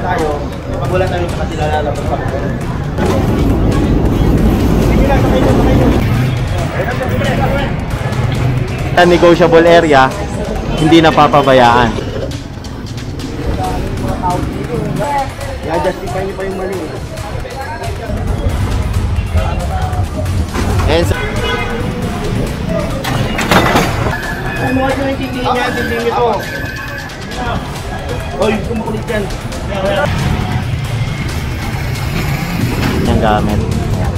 tayo, pag wala tayo sa kanila lalabas pa rin. Ang negotiable area, hindi napapabayaan. I-justify niyo pa yung mali. And so, Kung mga nyo intindihin niya, intindihin nyo to. Hoy, kumukulit yan. yung gamit.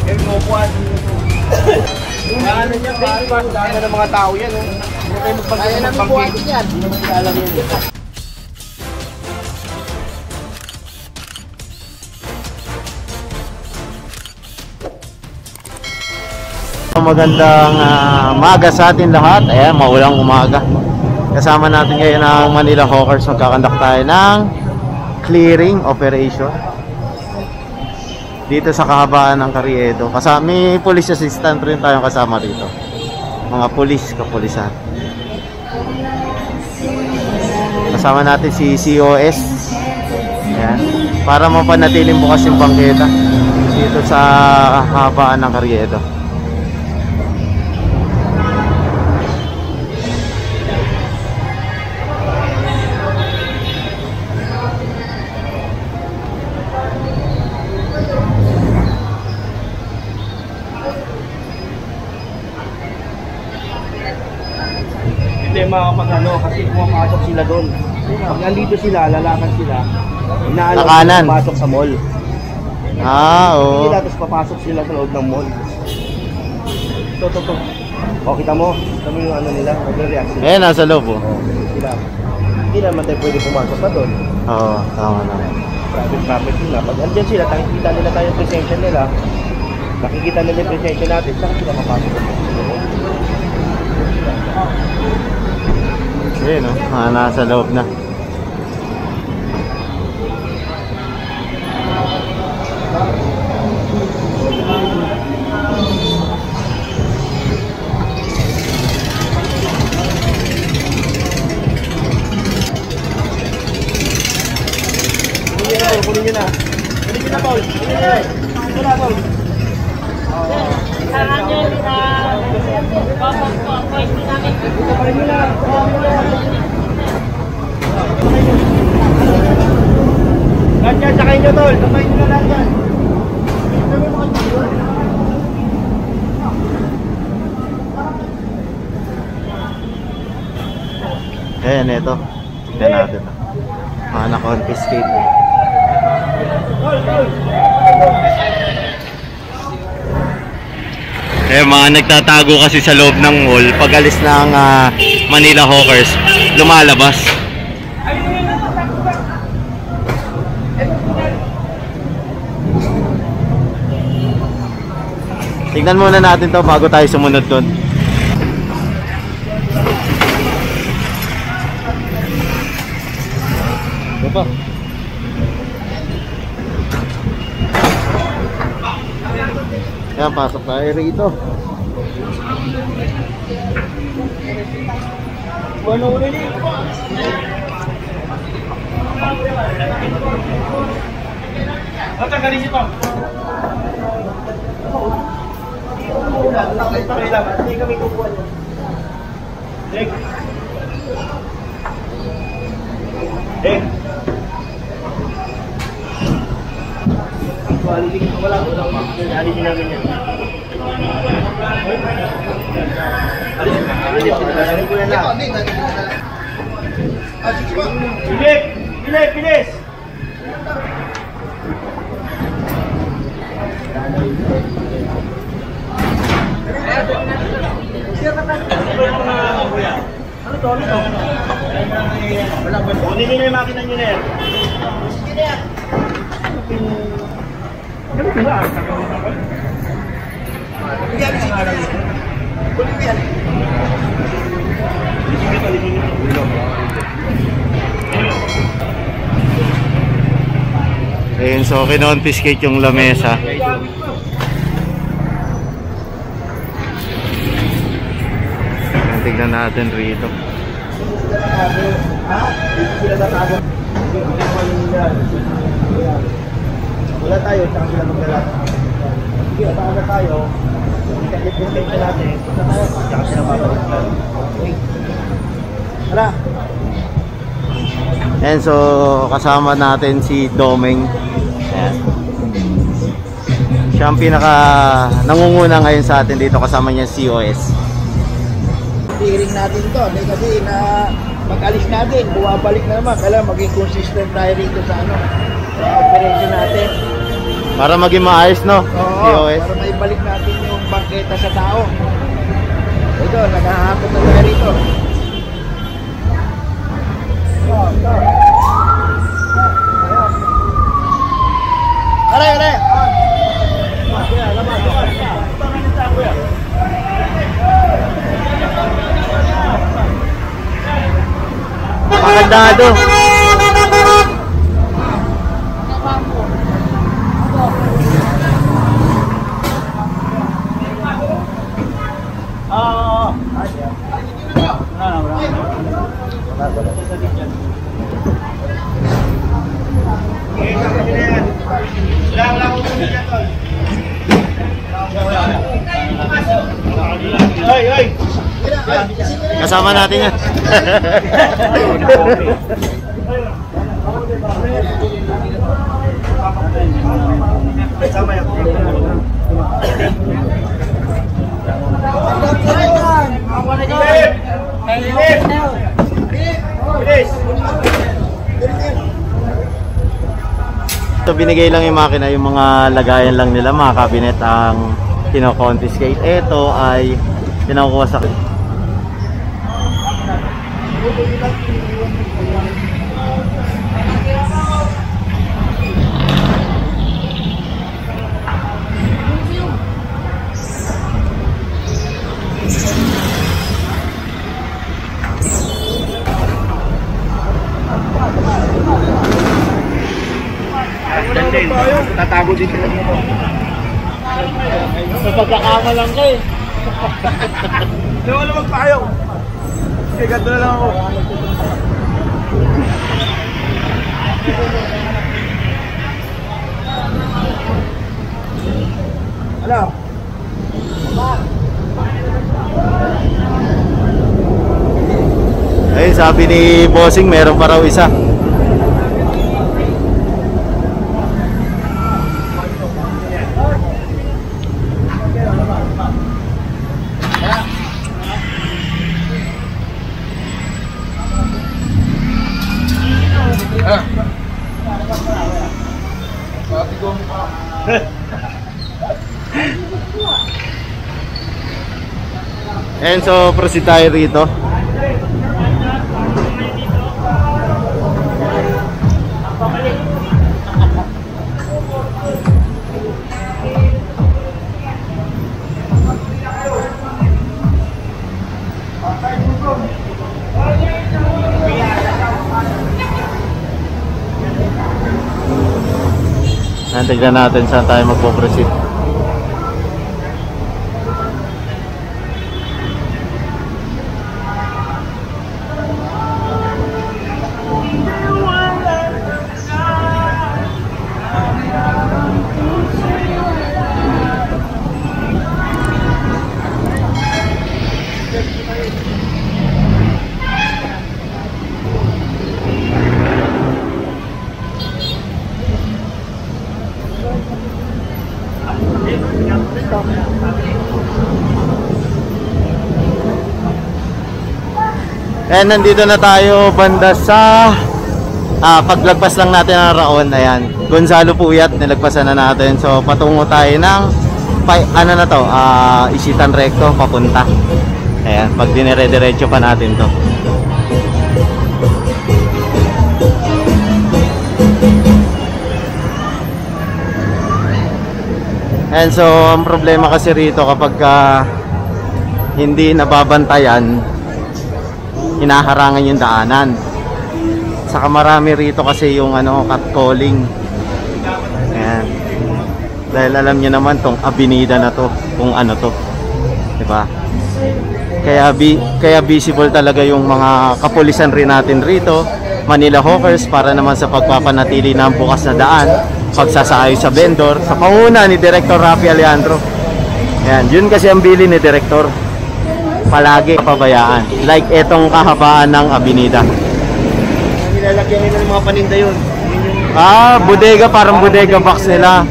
Kaya kumukuhan. Ano niya, dahil ng mga tao yan. Hindi kayo magpagkakit ng pangkit. Hindi naman nila alam yan. Magandang umaga sa atin lahat. Ayan, maulang umaga. Kasama natin ngayon ang Manila Hawkers. Magkakandak tayo ng clearing operation dito sa kahabaan ng Carriedo. Kasama, may police assistant rin tayong kasama dito. Mga pulis, kapulisan. Kasama natin si COS. Ayan, para mapanatiling bukas yung bangketa dito sa kahabaan ng Carriedo. Makapag-ano kasi pumapasok sila doon. Pag nandito sila, lalakad sila, Nakanan. Papasok sa mall. Oo. Sila, tapos papasok sila sa loob ng mall. Ito. O, kita mo yung ano nila, reaction. Eh, nasa loob oh. Sila. Hindi naman tayo pwede pumasok na doon. Oo, tama na. Private sila. Pag andyan sila, nakikita nila tayo yung presensya nila. Nakikita nila yung presensya natin, saka sila papasok. Ayun no, nasa loob na. Kunin nyo na. Paul. Ito na, Paul. Lahat yan, sakayin nyo, Tol. Sakayin nyo na lahat yan. Ayan, ito. Tignan natin. Mga na-confiscate. Eh, mga nagtatago kasi sa loob ng mall. Pag alis ng Manila Hawkers, lumalabas. Tignan muna natin to bago tayo sumunod doon. Ito pa. Yan, pasok tayo rito. Ano ulit? Ang tagali siya pa. Hindi kami kukuha niya. Dek. Aliligin ko wala pa. Aliligin namin yan. Aliligin ko yan na. Bilis! Ano to? Kunin nyo na yung makina nyo na yan. Ganun ba? Ayun, so kinonfiscate yung lamesa. Tignan natin rito. Wala tayo, tsaka sila magdala. Sige, paano tayo? Ikakit-content na natin. Punta tayo, tsaka sila babalik. Okay. Tara. And so, kasama natin si Domeng. Ayan. Siya ang nangunguna ngayon sa atin dito, kasama niya si COS. Tiring natin to, kasi na pag-alis natin, buwabalik na naman. Kailangan maging consistent tayo rito sa sa operation natin. Para maging maayos, no? Oo, COS. para maibalik natin yung bangketa sa tao. Ito, naghahapon na tayo rito. Aray! Makandado. Kasama natin yan. So binigay lang yung makina, yung mga lagayan lang nila, mga cabinet ang kino-confiscate. Ito ay pinakuha sa tatago dito lang ito. sa pagkakamalang ka eh. Hindi ko na magpayong. Kaya ganito na lang ako. Ano? Ay, sabi ni Bossing meron pa raw isa. And so, proceed tayo rito. Tignan natin saan tayo magpo-proceed. And nandito na tayo banda sa paglagpas lang natin ng Raon. Ayan, Gonzalo Puyat, nilagpasan na natin. So patungo tayo ng Isitan Recto papunta. Ayan, pag dinire-diretso pa natin to. And so ang problema kasi rito kapag hindi nababantayan, hinaharangan yung daanan. Saka marami rito kasi yung catcalling. Ayan. Dahil alam niyo naman tong abinida na to, kung ano to, 'di ba? Kaya visible talaga yung mga kapulisan rin natin rito, Manila Hawkers, para naman sa pagpapanatili ng bukas na daan pagsasayos sa vendor, sa panguna ni Director Rafi Alejandro. Yan, yun kasi ang bili ni Director. Palagi pabayaan. Like etong kahabaan ng Avenida. Nilalagyan nila ng mga paninda yun. Bodega, parang bodega box nila.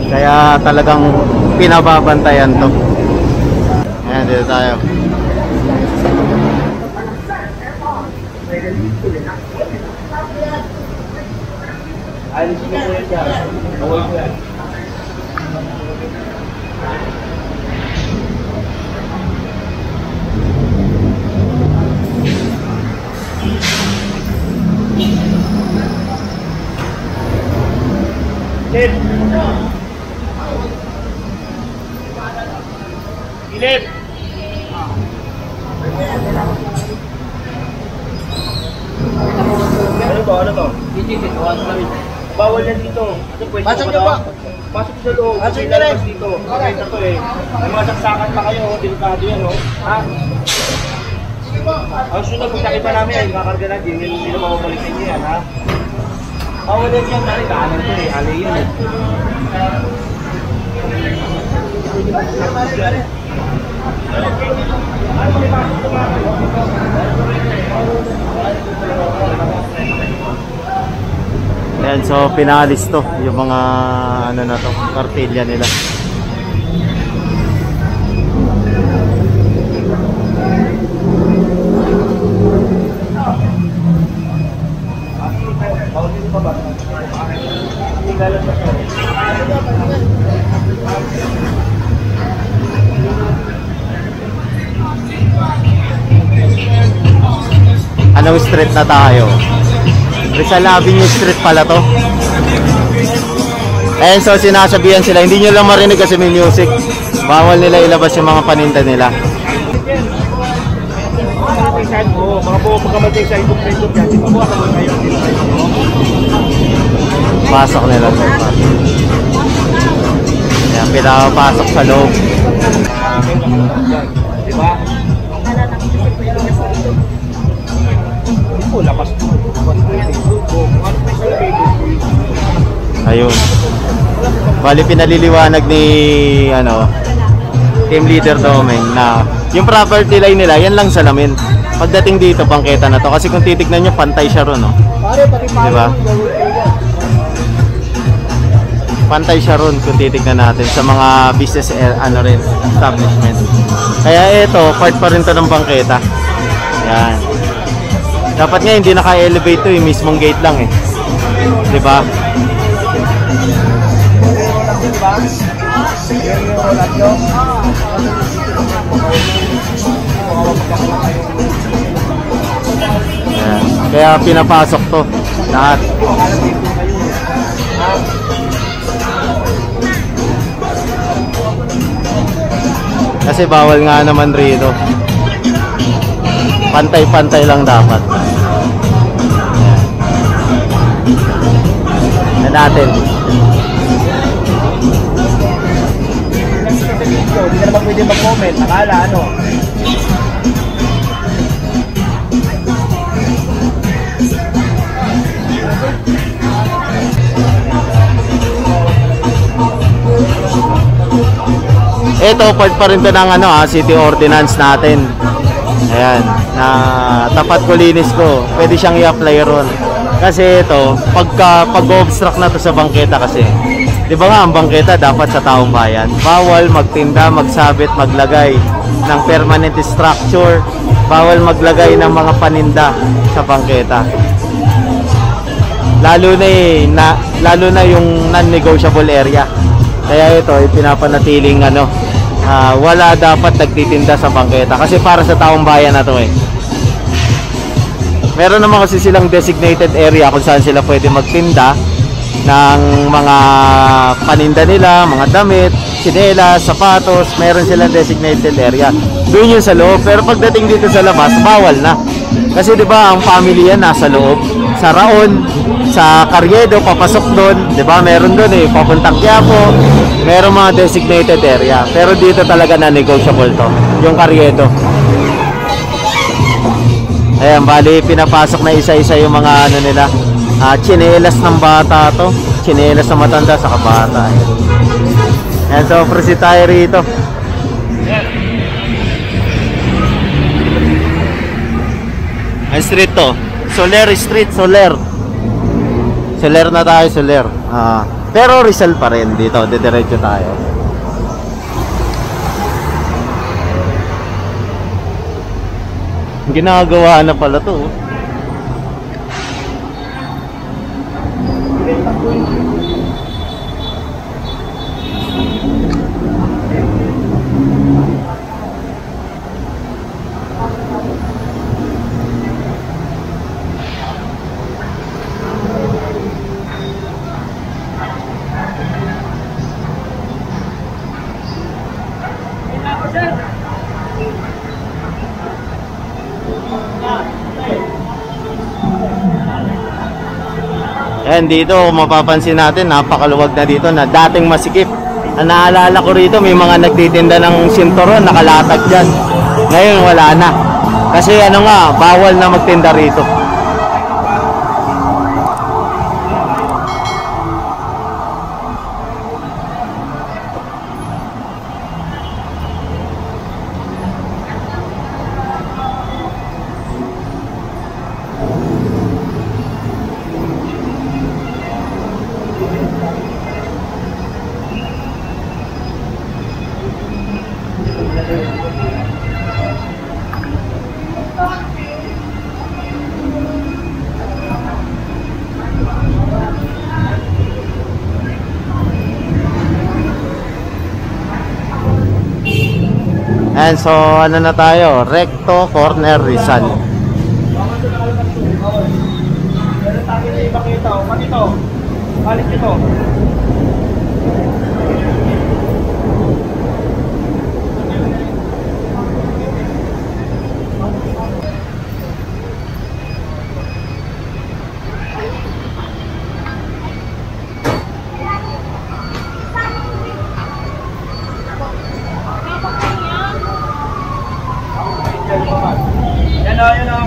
Kaya talagang pinababantayan to. Ayan, dito tayo. Alis mo po yan dyan. Awal mo yan. Ilip! Ilip! Ano to? Ano to? Bawal yan dito. Pasok nyo ba? Pasok sa loob. Pasok nyo rin. Dito. Pakita to eh. May mga saksakan pa kayo. Delikado yan oh. Ha? Sige po. Ang sunod kung nakita namin ay kakarga natin. Hindi na mababalikin nyo yan ha. Bawal yan yan. Dali daanan to eh. Alay yun eh. Ayan, so pinalis to yung mga ano na to, kartilya nila. Anong street na tayo? Rizal Avenue Street pala to. Ayan, so sinasabihan sila, hindi nyo lang marinig kasi may music. Bawal nila ilabas yung mga paninda nila. Pasok nila. Ayan, pinapasok sa loob. Diba? Lapas po. Ayun. Bali pinaliliwanag ni team leader Domeng na yung property line nila, yan lang salamin. Pagdating dito, bangketa na to. Kasi kung titignan nyo, pantay siya ron, no? Diba? Pantay siya ron kung titignan natin sa mga business establishment. Kaya ito, part pa rin to ng bangketa. Yan. Dapat nga hindi naka-elevate to, yung mismong gate lang eh. Diba? Ayan. Kaya pinapasok to lahat. Kasi bawal nga naman rito. Pantay-pantay lang dapat. Ayan. Natin. Hindi ka naman pwede mag-comment. Nakala ano? Ito, part pa rin to ng city ordinance natin. Ayan, na tapat ko linis ko, pwede siyang i-apply ron. Kasi ito, pag-obstruct na to sa bangketa kasi, di ba nga ang bangketa dapat sa taong bayan? Bawal magtinda, magsabit, maglagay ng permanent structure. Bawal maglagay ng mga paninda sa bangketa. Lalo na yung non-negotiable area. Kaya ito, pinapanatiling wala dapat nagtitinda sa bangketa kasi para sa taong bayan na to eh. Meron naman kasi silang designated area kung saan sila pwede magtinda ng mga paninda nila, mga damit, tsinelas, sapatos. Meron silang designated area. Doon yun sa loob. Pero pagdating dito sa labas, bawal na. Kasi 'di ba, ang family yan nasa loob. Sa Raon, sa Carriedo, papasok doon. 'Di ba? Meron doon eh, papuntang Quiapo. Meron mga designated area. Pero dito talaga na negotiable to, yung Carriedo. Ayan, bali pinapasok na isa-isa yung mga ano nila. Tsinelas ng bata to. Tsinelas ng matanda sa kabata. Ayan, so proceed tayo rito. Ang street to, Soler Street, Soler. Soler na tayo, Soler. Pero Rizal pa rin dito, didiretso tayo. Ginagawa na pala to. Ayan, dito kung mapapansin natin, napakaluwag na dito na dating masikip. Ang naalala ko rito, may mga nagtitinda ng sinturon, nakalatag dyan. Ngayon wala na. Kasi ano nga, bawal na magtinda rito. And so ano na tayo, Recto Corner Rizal. Balik ito. Yan o, yan o.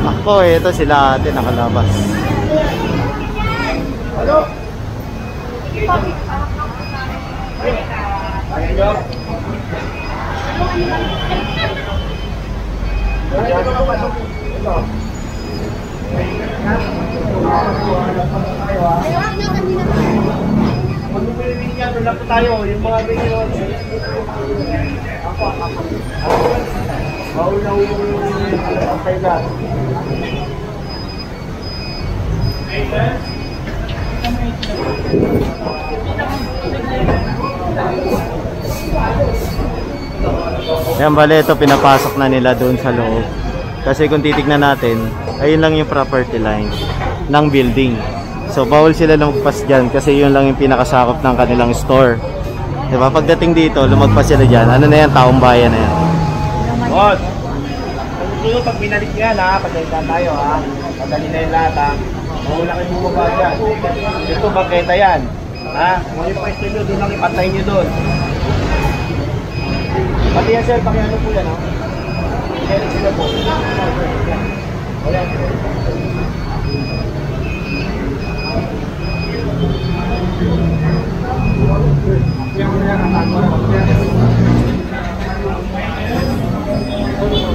Ako, ito sila ate nakalabas. Hello? Magpupilitin niya, doon lang po tayo. Yung mga video. Ako. Maulaw yung Thailand. Yan, bale, ito pinapasok na nila doon sa loob. Kasi kung titignan natin, ayun lang yung property line ng building. So bawal sila lumagpas dyan kasi yun lang yung pinakasakop ng kanilang store. Diba? Pagdating dito, lumagpas sila dyan. Ano na yan? Taong bayan na yan. Boss, pag binalik yan ha, pagdalitan tayo ha. Padali na yung lahat ha. Mahula kayo bumaba dyan. Ito bagketa yan. Ha? Kung yung pwesto nyo, doon lang ipatay nyo doon. Pati yan sir, pakiano po yan ha. Meron sila po. Wala.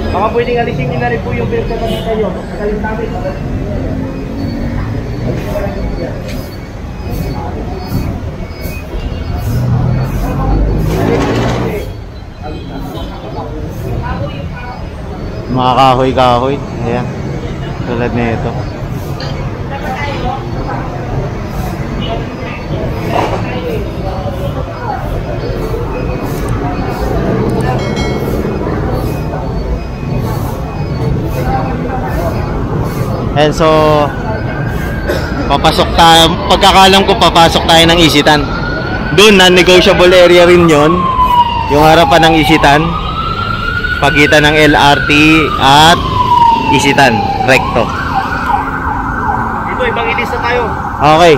Baka pwedeng alisin nyo na rin po yung pinagkakita nyo. Kaling namin. Mga kahoy-kahoy. Ayan. Tulad na ito. And so papasok tayo, pagkakalam ko papasok tayo ng Isitan. Doon non-negotiable area rin 'yon. Yung harapan ng Isitan, pagitan ng LRT at Isitan, recto. Ito, Evangelista tayo. Okay.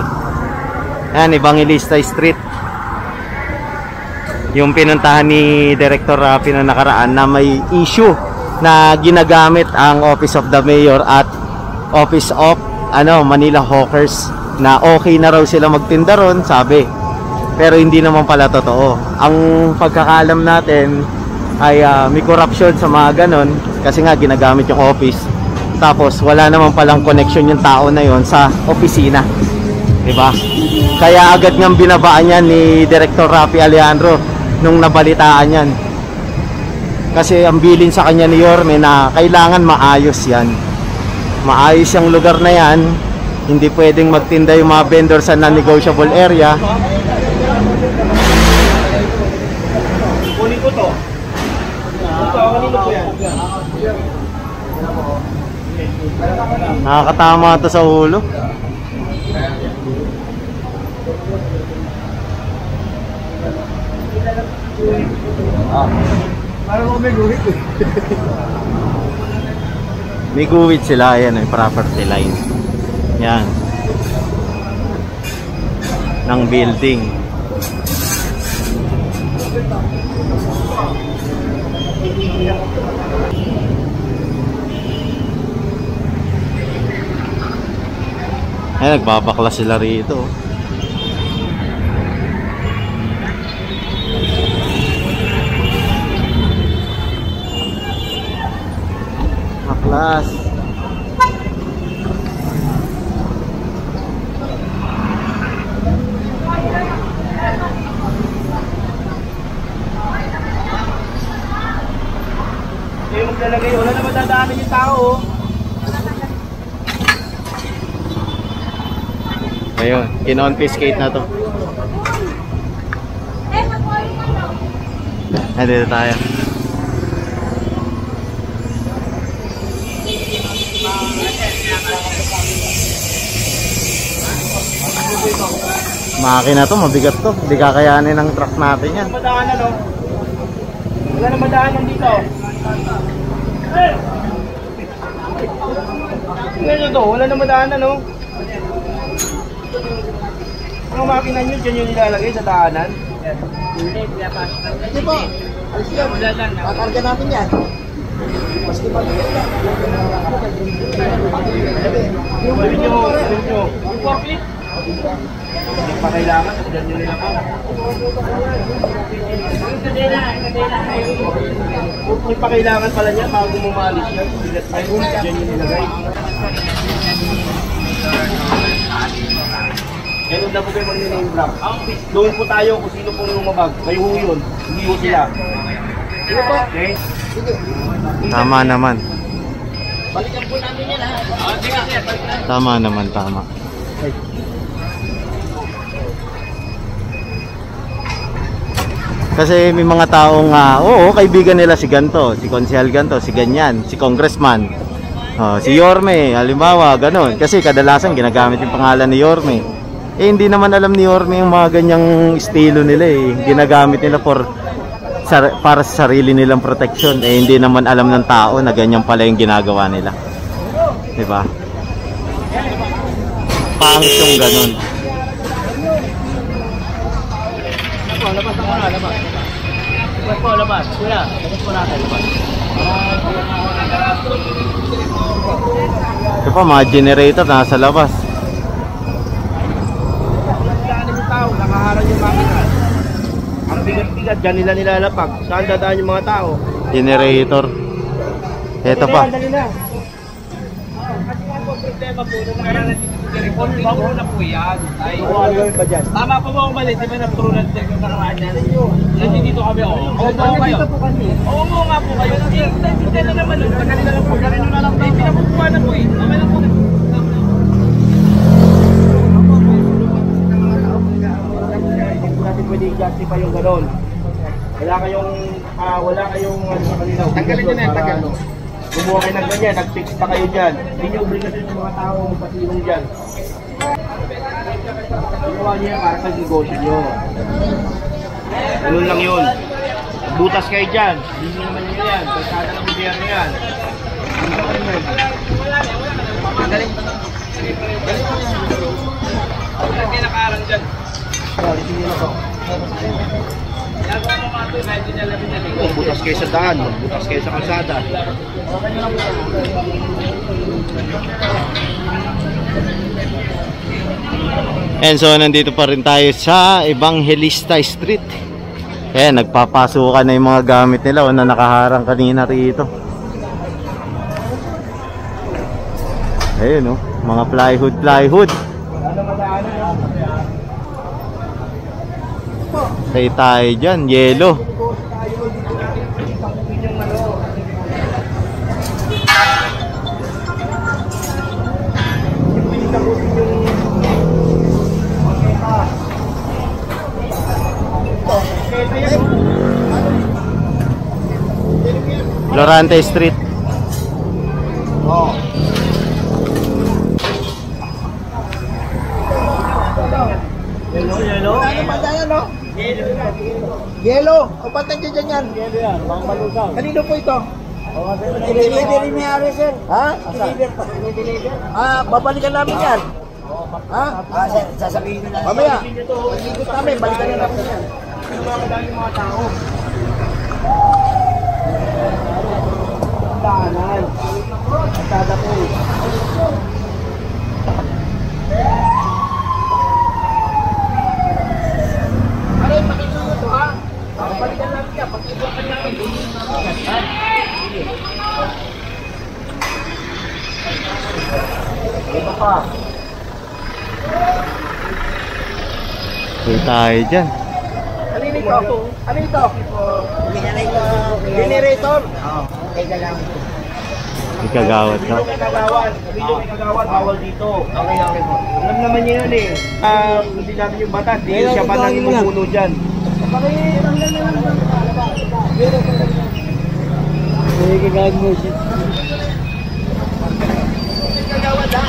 Yan, Evangelista Street. Yung pinuntahan ni Director Rafi na nakaraan na may issue na ginagamit ang Office of the Mayor at Office of Manila Hawkers na okay na raw sila magtinda ron, sabi. Pero hindi naman pala totoo. Ang pagkakaalam natin ay may corruption sa mga ganon kasi nga ginagamit yung office. Tapos wala naman palang connection yung tao na yon sa opisina. Diba? Kaya agad ngang binabaan yan ni Director Rafi Alejandro nung nabalitaan yan. Kasi ang bilin sa kanya ni Yorme na kailangan maayos yan. Maayos yung lugar na yan. Hindi pwedeng magtinda yung mga vendor sa non-negotiable area. Kunin ko to. Ito, kanino po yan? Nakakatama to sa ulo. Parang may guhit eh. May guhit sila, ayan, may property line. Yan. Ng building. Ay, nagbabakla sila rito. Baklas. Yung maglalagay, wala na madadaanan yung tao. Ayun, kinonfiscate na to. Ay, dito tayo. Makina to, mabigat to. Hindi kakayanin ng truck natin yan. Madaanan, no? Wala na madaanan dito. Tingnan to, wala na madaanan, no? Ang makina nyo, dyan yung nilalagay sa daanan. Hindi po. Alis yan. Kakarga natin yan. Maski pa nyo. Gawin nyo. Yung forklift. Hindi pa kailangan. Dyan nyo nilagay. Hindi pa kailangan pala niya bago mumalis yan. Dyan nyo nilagay. Kaya na po kayo mag-name drop. Doon po tayo kung sino pong lumabag. Kayo ho yun. Hindi ho sila. Sige po. Okay? Sige. Tama naman. Balikan po namin yan ha. Tama naman, tama. Kasi may mga taong oo, kaibigan nila si ganto, si Konsehal ganto, si ganyan, si congressman, si Yorme, halimbawa, ganun. Kasi kadalasan ginagamit yung pangalan ni Yorme. Eh hindi naman alam ni Yorme yung mga ganyang estilo nila eh. Ginagamit nila para sa sarili nilang protection. Eh hindi naman alam ng tao na ganyan pala yung ginagawa nila. Diba? Pangit yung ganun. Labas ako na, labas. Labas po, labas. Kuya, labas po natin, labas. Ito pa, mga generator nasa labas. Nakaharang yung makina. Ang bigat-bigat, dyan nila nilalapag. Saan dadaan yung mga tao? Generator. Ito pa. Dali na. Kasi nga po, problema po, nung nag-report na po yan. Tama po ba umalit? Di ba na-true check yung nakaraan yan? Nandito kami, oo. Oo nga po kayo. Hindi na naman. Kanina lang po. Kanina na lang po. Pinapupuha na po eh. Naman lang po. Pwede i-justify yung gano'n. Wala kayong ano sa kanila. Tanggalin nyo na yung tagal. Gumawa kayo ng ganyan, nag-fix pa kayo dyan. Hindi nyo obligasyon yung mga tao pasilong dyan. Gumawa nyo yan para sa negosyo nyo. Ganun lang yun. Butas kayo dyan. Hindi nyo naman nyo yan. Pagkada ng gobyerno yan. Galing. Galing kayo nakaarang dyan. Butas kayo sa daan, butas kayo sa kalsada. And so nandito pa rin tayo sa Evangelista Street. Ayan, nagpapasukan na yung mga gamit nila na nakaharang kanina rito. Ayun, mga plywood. Tay tayo dyan, yellow. Lorante Street. Oh. Yellow? Ano ba dyan, no? Yellow. O ba't nandiyan yan? Yellow yan, mga malusaw. Kanino po ito? Delivery may ari, sir. Ha? Deliver. Babalikan namin yan. Ha? Sasabihin nyo na. Mamaya, pag-ikot namin, balikan nyo namin yan. Ano mga madaming mga tao? Daanan. Kasada po. Aray, pakisunod to ha. Balikan namin yan. Pag-ikot namin. Ito pa. Tay tayo dyan. Ano ito? Ano ito? Generator. Oo. Teka lang. Ikagawad ka. Ikagawad, bawal dito. Okay po. Alam naman niyo yun eh. Hindi namin yung batas. Hindi siya pa nang imupuno dyan. Pakitanggal na lang. Ikagawad mo siya. Ikagawad ha?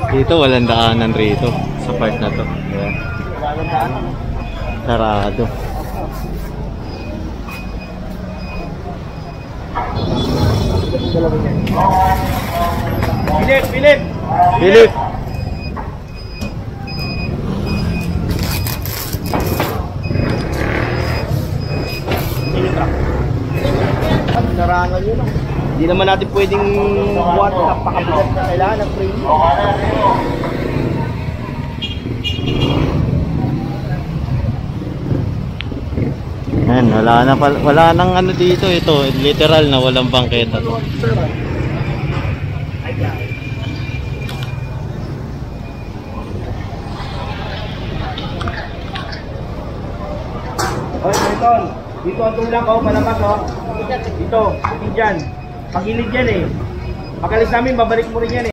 Dito walang daanan rito sa part na to. Ayan. Sarado. Philip. Narangan yun. Hindi naman natin pwedeng buhat na napakabigat na kailangan ng frame. Ayan, wala nang ano dito, ito literal na walang bangketa to. Hoy, Milton, dito ang tulak oh, palabas oh. Dito, dyan. Pagilid yan eh. Pagalis namin, babalik mo rin yan eh.